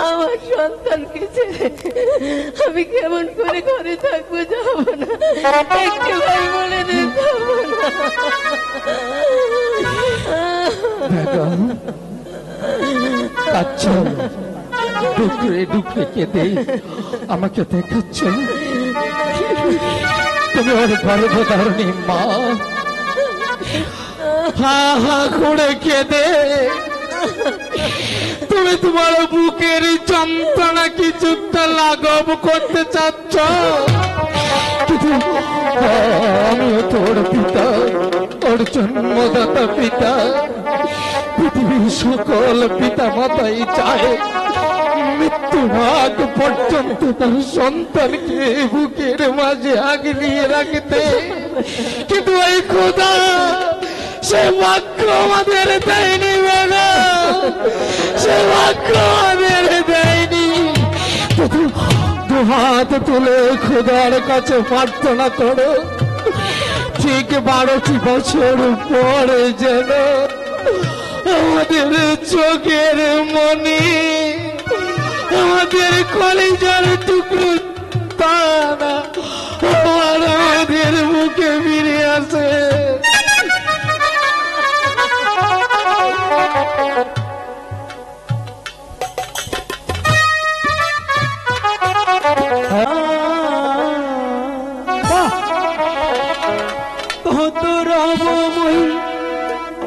আমার সন্তানকে ছেড়ে আমি কেমন করে ঘরে থাকবো, যাবো না, একেবারে বলে দিন যাবো না। ডুকরে ডুকরে কেঁদে আমাকে দেখাচ্ছ, তুমি ওর গর্ভধারণী মা। হা হা করে কেঁদে তুমি তোমার বুকের যন্ত্রণা কিছুটা লাঘব করতে চাচ্ছ, কিন্তু আমিও তোর পিতা, ওর জন্মদাতা পিতা। পৃথিবীর সকল পিতা মাতাই চায় মৃত্যুর আগ পর্যন্ত তার সন্তানকে বুকের মাঝে আগলিয়ে রাখতে, কিন্তু এই খোদা সে ভাগ্য আমাদের দেয়নি বেলা, সে ভাগ্য আমাদের দেয়নি। দুহাত তুলে খোদার কাছে প্রার্থনা করো, ঠিক 12টি বছর পরে যেন আমাদের চোখের মনি, আমাদের কলিজার টুকরো তারা আমাদের মুখে ফিরে আসে। কত রবময়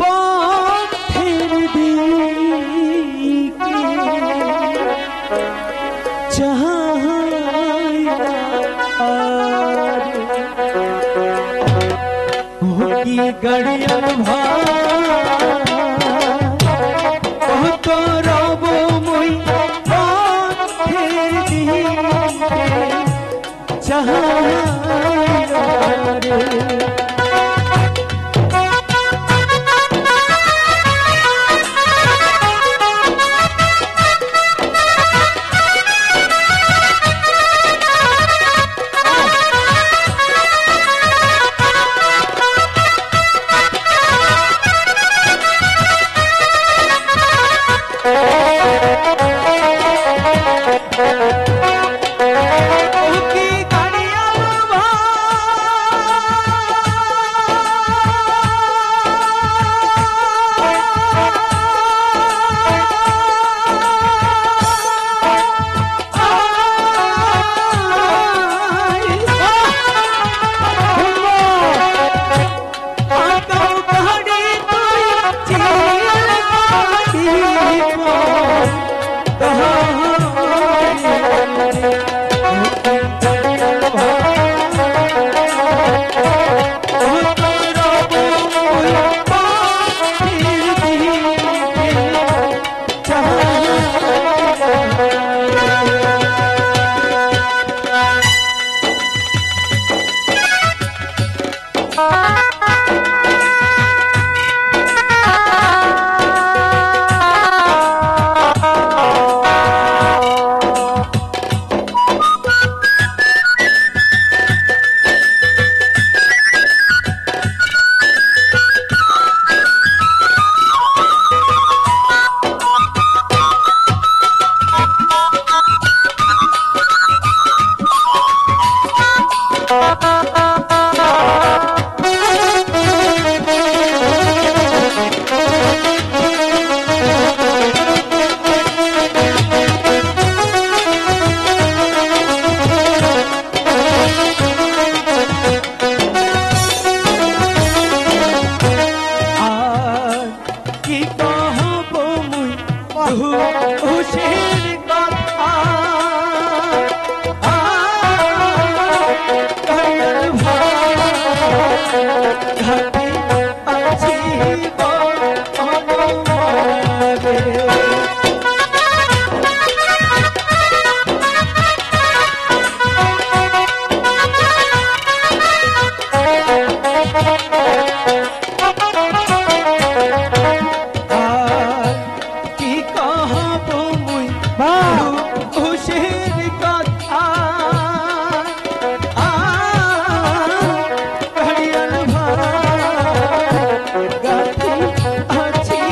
পথের দিকে চাই, কি কহব মুই খুশির কথা ঘড়িয়াল গাথি আছি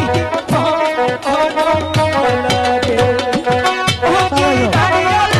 লাগে ও কি ঘড়িয়াল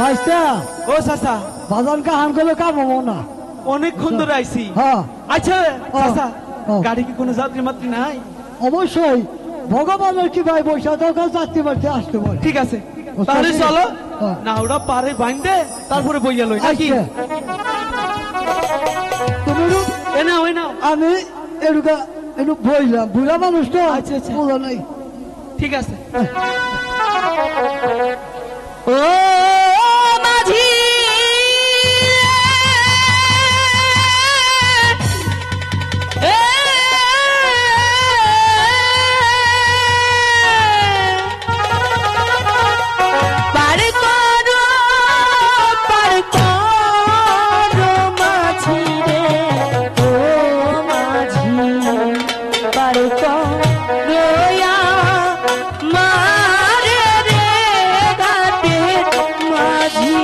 ভাইস্তা ও চাচা বাজান কাহান করলে কাম হবো না। অনেকক্ষণ ধরে আইছি হ্যাঁ আচ্ছা চাচা হ্যাঁ। গাড়ি কি কোনো যাত্রী মাত্রী নাই অবশ্যই ভগবানের কি ভাই বৈশা দরকার যাত্রী বাড়তে আসতে পারে। ঠিক আছে তাহলে চলো হ্যাঁ। না ওরা পারে বাইন্দে তারপরে বইয়া লই নাকি আচ্ছা। তুমি এ না ওই না আমি এরুকা একটু বইলাম বুড়া মানুষ তো আচ্ছা, আচ্ছা। বোঝা নাই। ঠিক আছে ও মাঝি পার করো মাঝি রে ও মাঝি পার করো মারে রে গাতে মাঝি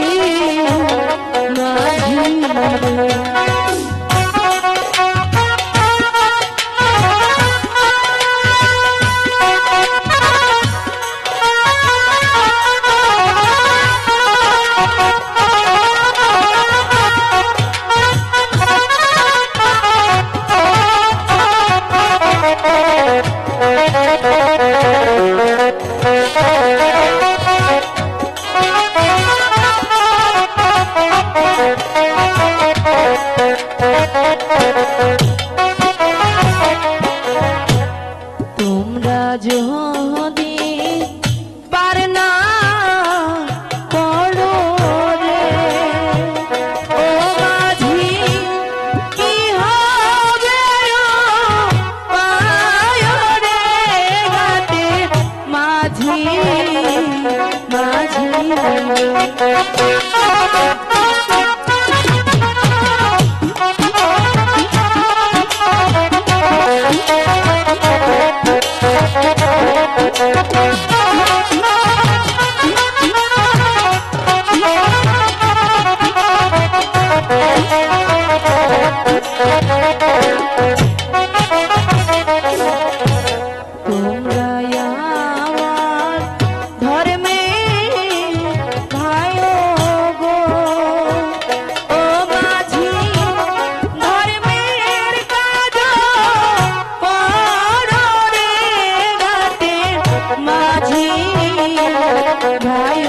তোমরা যদি পার না করো রে ও মাঝি কি হবে পায় রে গাতে মাঝি তোমরা আমার ধর্মে ভাই গো ও মাঝি ধর্মের কাজ করো রে গাতে মাঝি ভাই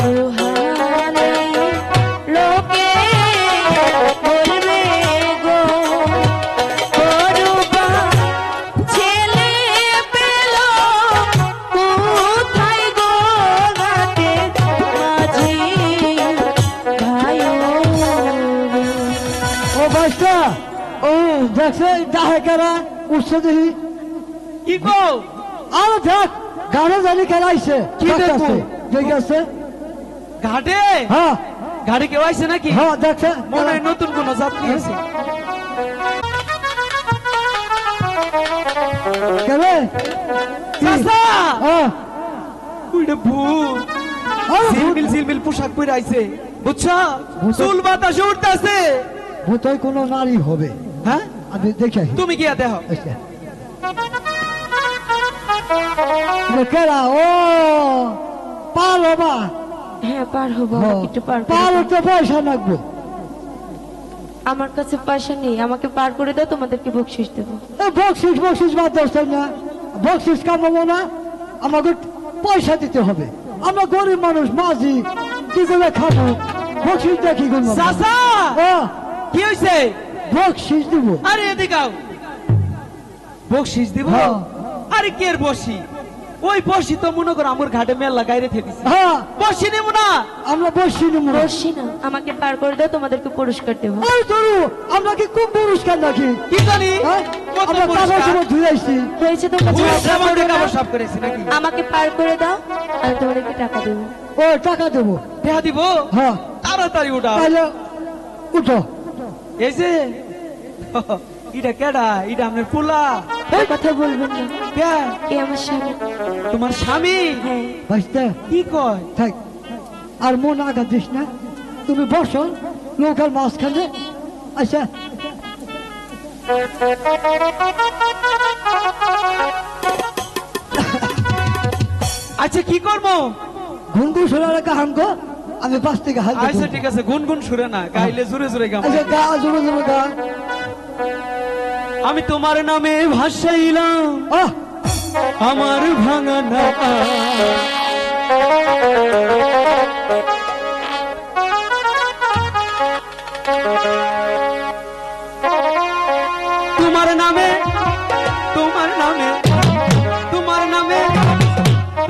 রাতহারে লোকে বলবে গো করুবা ছেলে পেল কোথায় গো গাতে মাঝি ভাইও ও বাইস্তা ও দেখছে ডাহে কারা উঠছে দেখি কি কো আর দেখ গাড়ি জানি খেলাইছে কি দেখবো? ঠিক আছে ঘাটে হ্যাঁ গাড়ি কেউ আইছে নাকি হ্যাঁ দেখছে মনে হয় নতুন কোন যাত্রী আছে কেবে চাচা হ্যাঁ ওইটা ভূত সিলমিল পোশাক পরে আইছে বুঝছো ভূত? চুল বাতাসে উঠতেছে ভূতই কোনো নারী হবে হ্যাঁ আমি দেখে তুমি গিয়া দেখো আচ্ছা কেরা ও পালো বা হ্যাঁ পার হবো আমাকে একটু পার করে পালো দাও। তো পয়সা লাগবে আমার কাছে পয়সা নেই, আমাকে পার করে দাও, তোমাদেরকে বকশিস দেবো। বকশিস বাদ দরকার না বকশিস কামাবো না আমাকে পয়সা দিতে হবে আমরা গরিব মানুষ মাঝি কি করে খাবো বকশিস দিয়ে কি করবো চাচা ও কি হইছে বকশিস দিব আরে এদিকে আও বকশিস দিব হ্যাঁ। আরে কের বসি ওই বসি তো মনে করো আমার ঘাটে মেলা গাইরে থেকেছে হ্যাঁ বসি নেব না আমরা বসি নিব না বসছি না, আমাকে পার করে দাও, তোমাদেরকে পুরস্কার দেবো। ওই ধরু আমরা কি খুব পুরস্কার নাকি কি জানি হ্যাঁ? কত আমরা পুরস্কার? কাগজ জমা ধুয়ে আসছি হয়েছে তো কাছে পুরো ঝগড়া সামান্য করো না। কাপড় সাফ করেছি নাকি আমাকে পার করে দাও, আমি তোমাদেরকে টাকা দেবো। ও টাকা দেবো দেয়া দিব হ্যাঁ তাড়াতাড়ি ওটা তাহলে উঠো এই যে এটা কেডা এটা আপনার পোলা ওই কথা বলবেন না, কে এ আমার স্বামী। তোমার স্বামী হ্যাঁ ভাইস্তে কি কয় থাক আর মন আঘাত দিস না তুমি বসো নৌকার মাঝখানে আচ্ছা আচ্ছা কি করবো ঘুনঘুন শোনার কাহাম গো আমি পাশ থেকে হাত আচ্ছা ঠিক আছে গুনগুন সুরে না গাইলে জোরে জোরে গাবো আচ্ছা গা জোরে জোরে গা আমি তোমার নামে ভাসাইলাম আহ আমার ভাঙা না তোমার নামে তোমার নামে তোমার নামে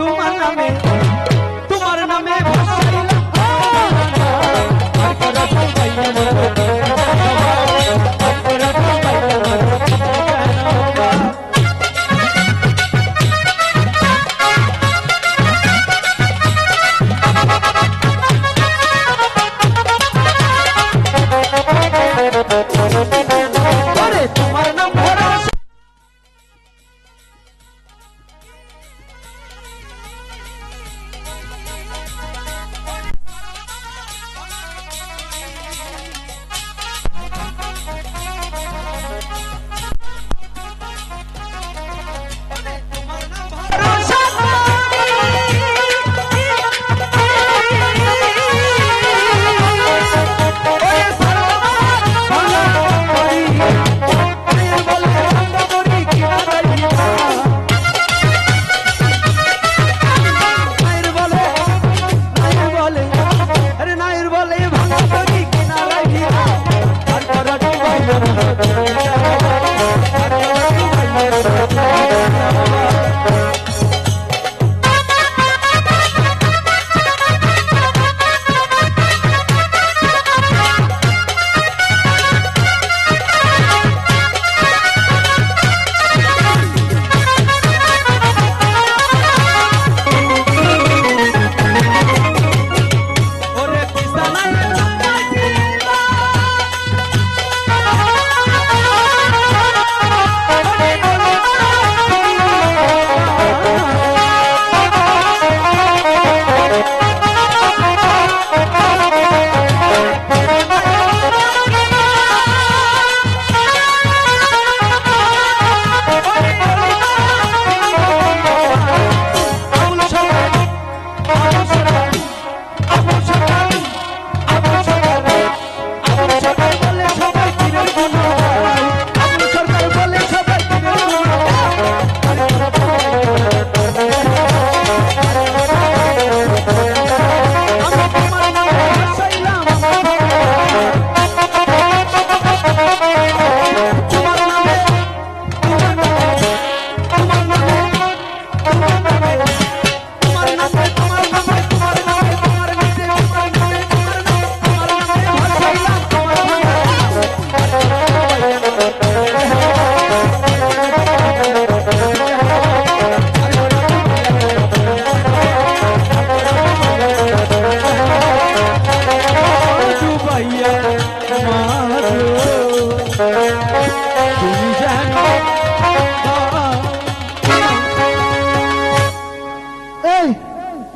তোমার নামে তোমার নামে ভাসাইলাম আর করা পাইলাম না। আর করা পাইলাম না। আরে তোমার নাম ভরা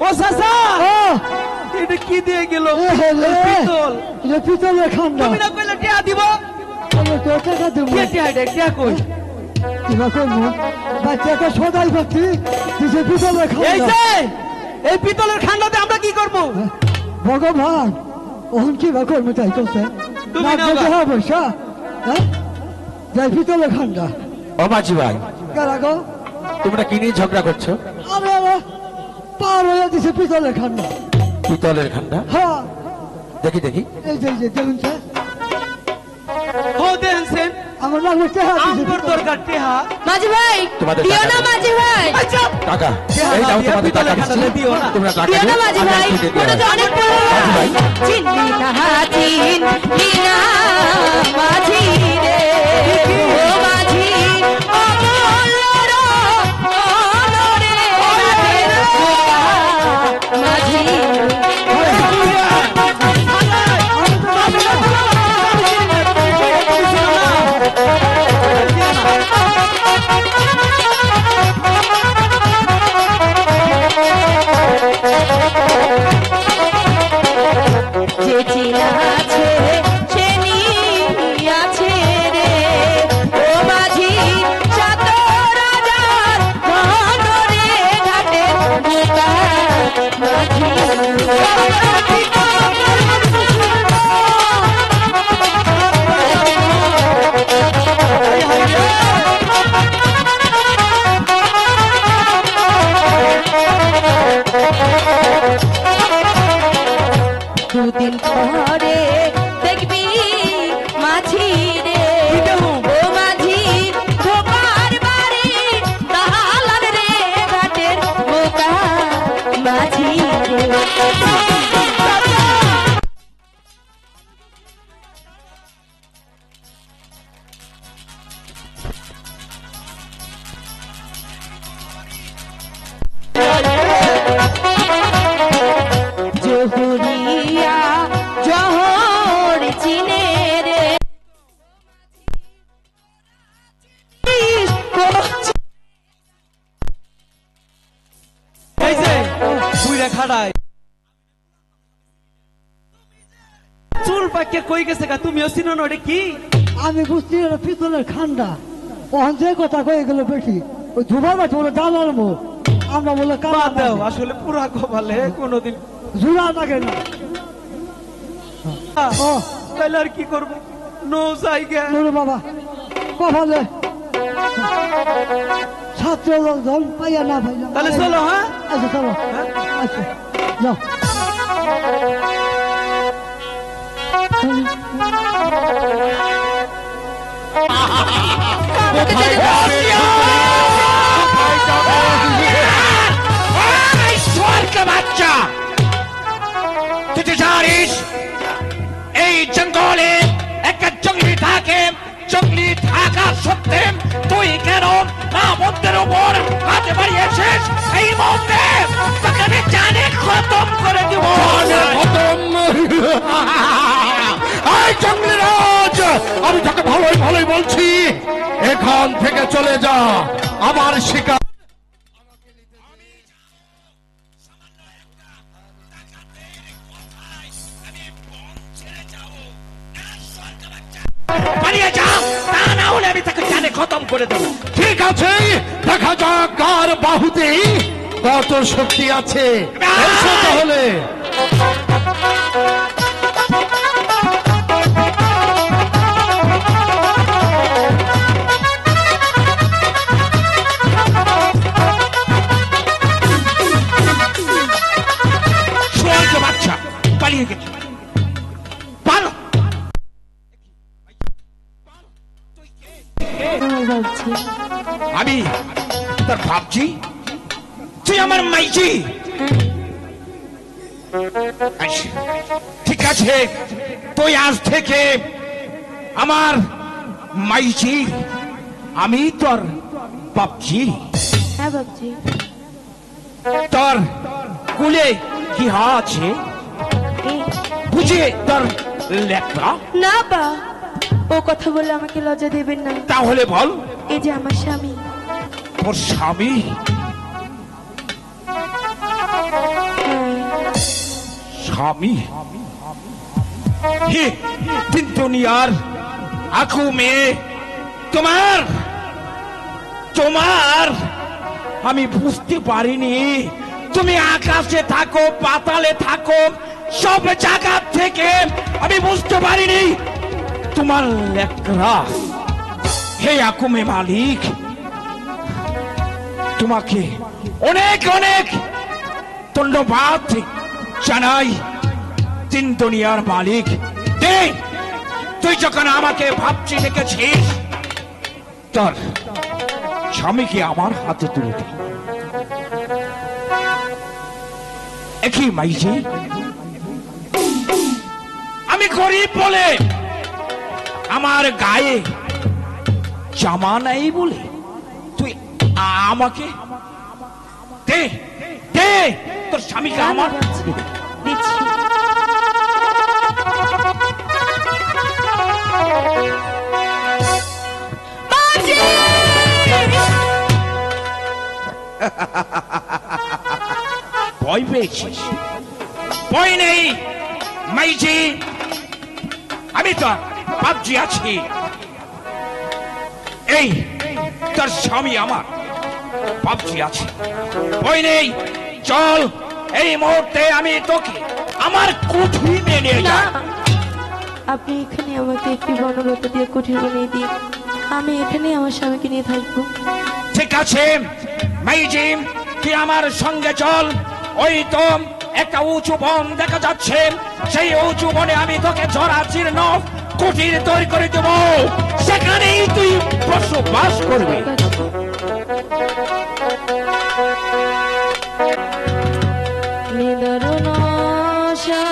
ও চাচা ও এটা কি দিয়ে গেল এ হে রে, পিতল এটা পিতলের খান্ডা তুমি না কইলে টিয়া দিব আমি তো টাকা দেবো কে টিয়া এটা টিয়া কই কিবা করবো বাচ্চাকে সদাই করছি দিছে পিতলের এই খান্ডা যে এই পিতলের খান্ডাতে আমরা কি করব ভগবান ওহন কিবা করবো তাই করছে তুমি না নাও দিতে গা। হবে হ্যাঁ যাই পিতলের খান্ডা ও মাঝি ভাই কারা গো তোমরা কি নিয়ে ঝগড়া করছো? আরে আরে পার হয়ে দিছে পিতলের খান্ডা পিতলের খান্ডা হ্যাঁ দেখি দেখি। এই যে দেখুন স্যার ও দেখছেন আমার লাগবে চেহারা দিছে আমগর দরকার টিয়া মাঝি ভাই তোমাদের দিও টাকা না দেবো। মাঝি ভাই আচ্ছা টাকা টিয়া এই না দাও দিয়ে তোমাদের টাকা পিতলের খান্ডাতে দিচ্ছি। দিও না। তোমরা টাকা দিও না দিও, মাঝি আমি ভাই আজকে দিয়ে ওটা তো দেবো। অনেক বড় মাঝি ভাই। চিনলি না চিনলি না মাঝি রে ও মাঝি অমূল্যর অনরে মাঝি যে চিনা আছে সে নিয়াছে রে ও মাঝি সাত রাজার মনরে ঘাটে ঢোকা মাঝি দুদিন পরে দেখবি মাঝি রে ও মাঝি ধোপার বাড়ি দালান রে ঘাটের বোকা মাঝি রে জহুরিয়া জহর চিনে রে এই যে বুইরা খাড়ায় চুল পাকে কই গেছে গা তুমিও চিনো না ওটা কি আমি বুঝছি এটা পিতলের খান্ডা ওখান যে কথা কয়ে গেল বেশি ওই ধুবার মাঠে ওরা ডাল আনবো আমরা বলে কালা বাদ দাও থাকে। আসলে পুরা কপালে কোনোদিন ঝুলা থাকে না ও তাহলে আর কি করবো নো জায়গা নুরু বাবা কপালে ছাত্র দল পাইয়া না পাইয়া তাহলে চলো হ্যাঁ আচ্ছা চলো আচ্ছা যাও এই স্বর্গ বাচ্চা, তুই তো জানিস এই জঙ্গলে একটা জঙ্গলি থাকে, জঙ্গলি থাকা সত্ত্বে তুই কেন রামদের উপর হাতে বাড়িয়েছিস? এই মুহূর্তে তোকে আমি জানে খতম করে দিব। এই জঙ্গলি রাজ, আমি তোকে ভালোই ভালোই বলছি, এখান থেকে চলে যা। আমার শিকার পালিয়ে যা, তা না হলে আমি তাকে জানে খতম করে দেবো। ঠিক আছে, দেখা যাক কার বাহুতে কত শক্তি আছে। এসো তাহলে। স্বর্গ বাচ্চা পালিয়ে গেছে, পালো। আমি তোর ভাবছি তুই আমার মাইজি। আচ্ছা, ঠিক আছে, তুই আজ থেকে আমার মাইজি, আমি তোর বাপজি। হ্যাঁ বাবজি তোর কুলে কি আছে বুঝে তোর লেখা? না বা ও কথা বলে আমাকে লজ্জা দেবেন না তাহলে বল, এই যে আমার স্বামী তোর স্বামী স্বামী হে তিন দুনিয়ার আঁকু মেয়ে তোমার তোমার আমি বুঝতে পারিনি তুমি আকাশে থাকো পাতালে থাকো সব জায়গা থেকে আমি বুঝতে পারিনি তোমার লেখরা হে আকুমে মালিক তোমাকে অনেক অনেক ধন্যবাদ জানাই তিন দুনিয়ার মালিক দে তুই যখন আমাকে ভাবছি রেখেছিস তোর স্বামীকে আমার হাতে তুলে দে একই মাইজি আমি গরিব বলে আমার গায়ে জামা নাই বলে তুই আমাকে দে দে তোর স্বামীকে আমার দিচ্ছি। বাজি! ভয় পেয়েছিস ভয় নেই মাইজি আমি তো পাবজি আছি এই তোর স্বামী আমার পাবজি আছে ভয় নেই চল এই মুহূর্তে আমি তোকে আমার কুঠিরে নিয়ে না, যাই আপনি এখানে আমাকে একটি বনলতা দিয়ে কুঠির বানিয়ে দিন, আমি এখানে আমার স্বামীকে নিয়ে থাকবো। ঠিক আছে মাইজি তুই আমার সঙ্গে চল ওই তো একটা উঁচু বন দেখা যাচ্ছে সেই উঁচু বনে আমি তোকে ঝরা জীর্ণ কুঠির তৈরি করে দেব সেখানেই তুই বসবাস করবি নিদারুণ আশা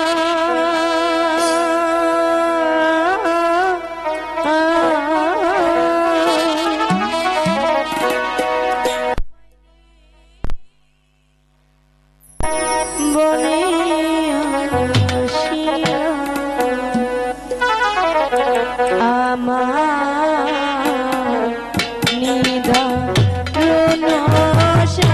বনে আসিয়া আমার নিদারুণ আশা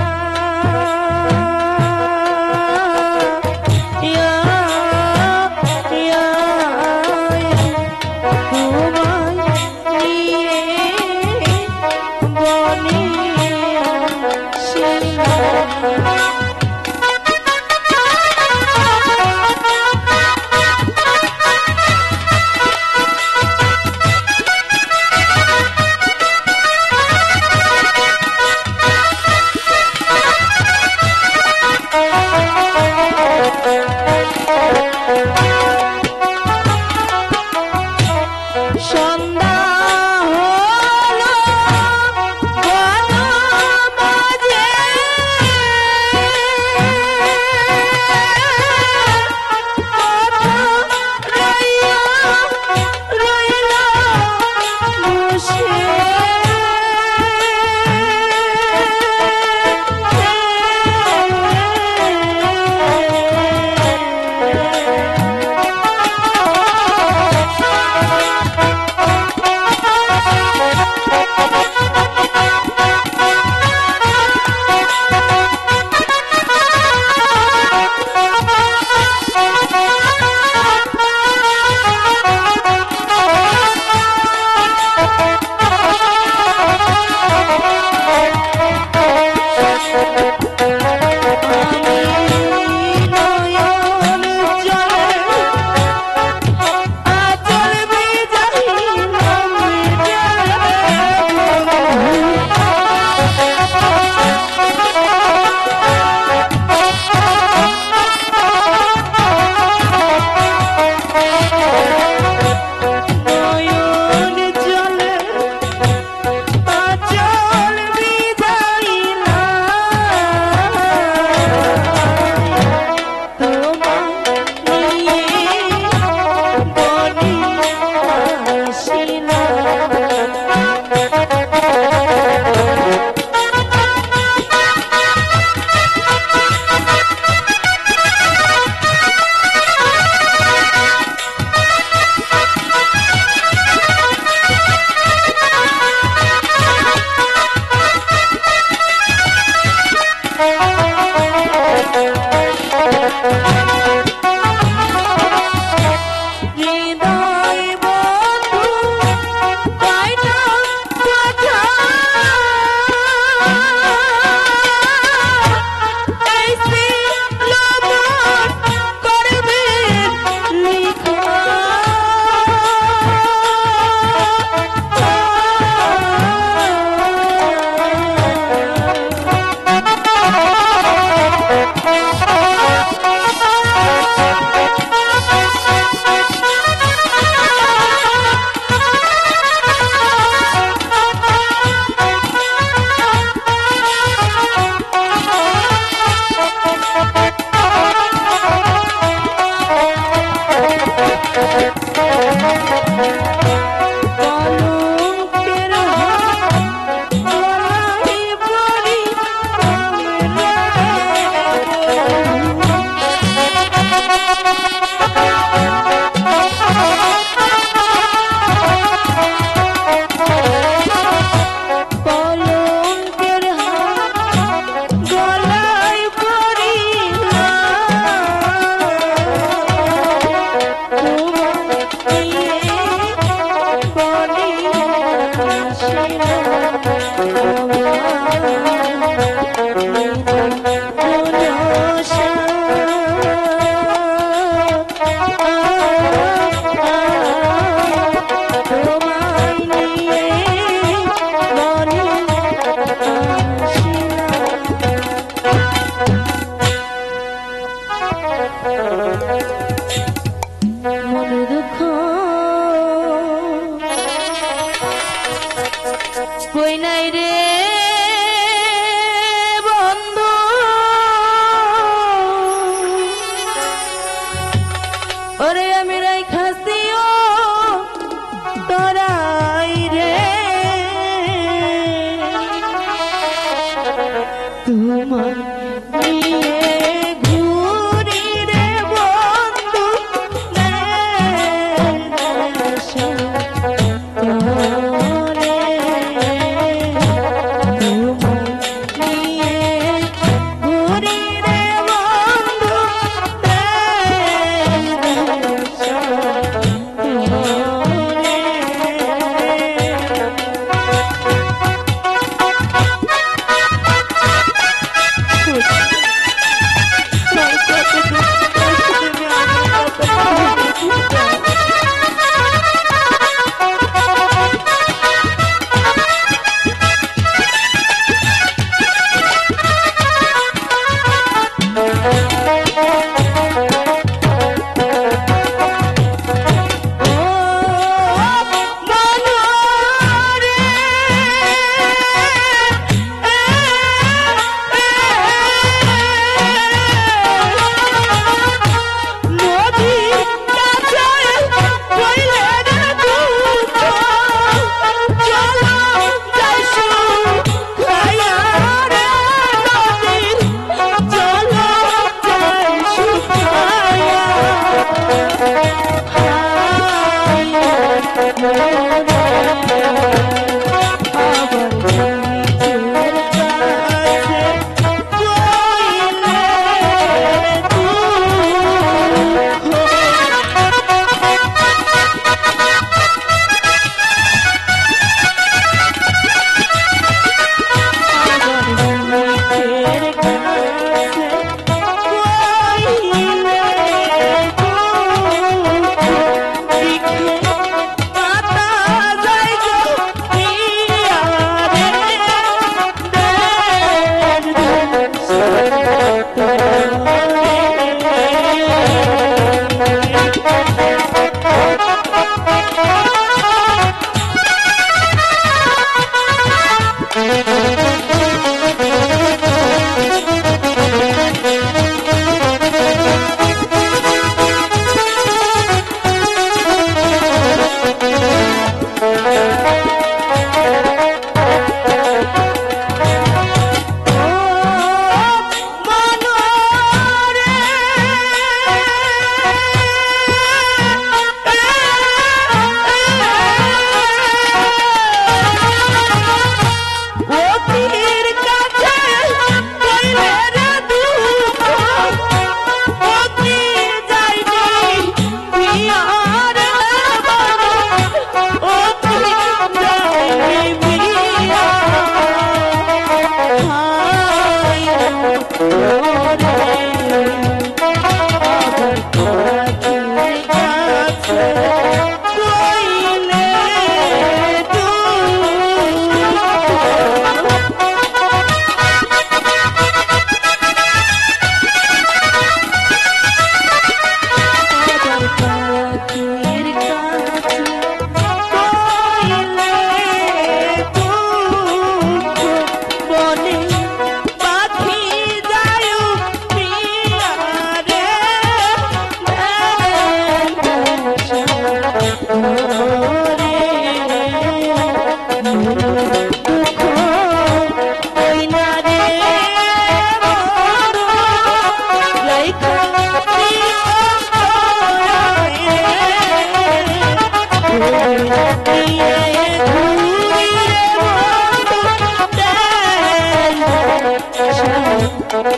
মন নিয়ে ঘুরি রে বন্ধু নেশা করে মন নিয়ে ঘুরি রে বন্ধু নেশা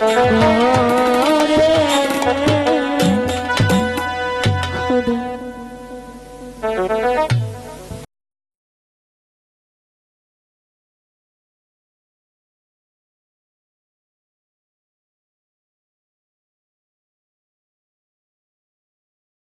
Oh